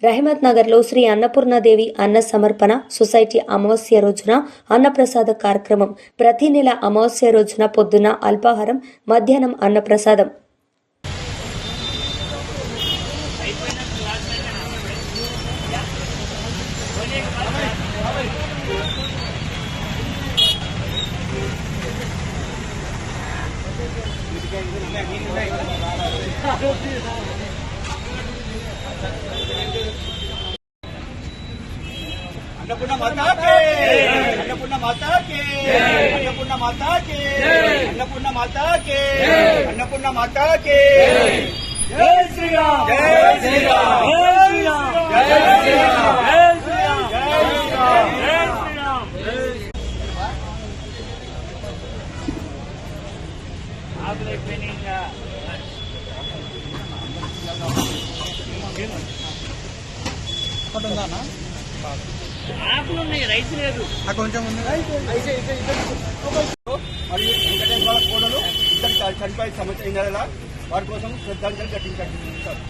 రహమత్ నగర్లో శ్రీ అన్నపూర్ణాదేవి అన్న సమర్పణ సొసైటీ అమావాస్య రోజున అన్నప్రసాద కార్యక్రమం. ప్రతి నెల అమావాస్య రోజున పొద్దున అల్పాహారం, మధ్యాహ్నం అన్నప్రసాదం. अन्नपूर्णा माता के, अन्नपूर्णा माता के, अन्नपूर्णा माता के, अन्नपूर्णा माता के, अन्नपूर्णा माता के। जय श्री राम, जय श्री राम, जय श्री राम, जय श्री राम, जय श्री राम, जय श्री राम, जय श्री राम। आप लोग बनेगा पटंदाना ఆకులు ఉన్నాయి, రైస్ లేదు. కొంచెం ఉంది. మరియు వెంకటేశ్వర కోడలు ఇద్దరు చనిపోయి సంవత్సరం వారి కోసం శ్రద్ధాంజలి ఘటించారు.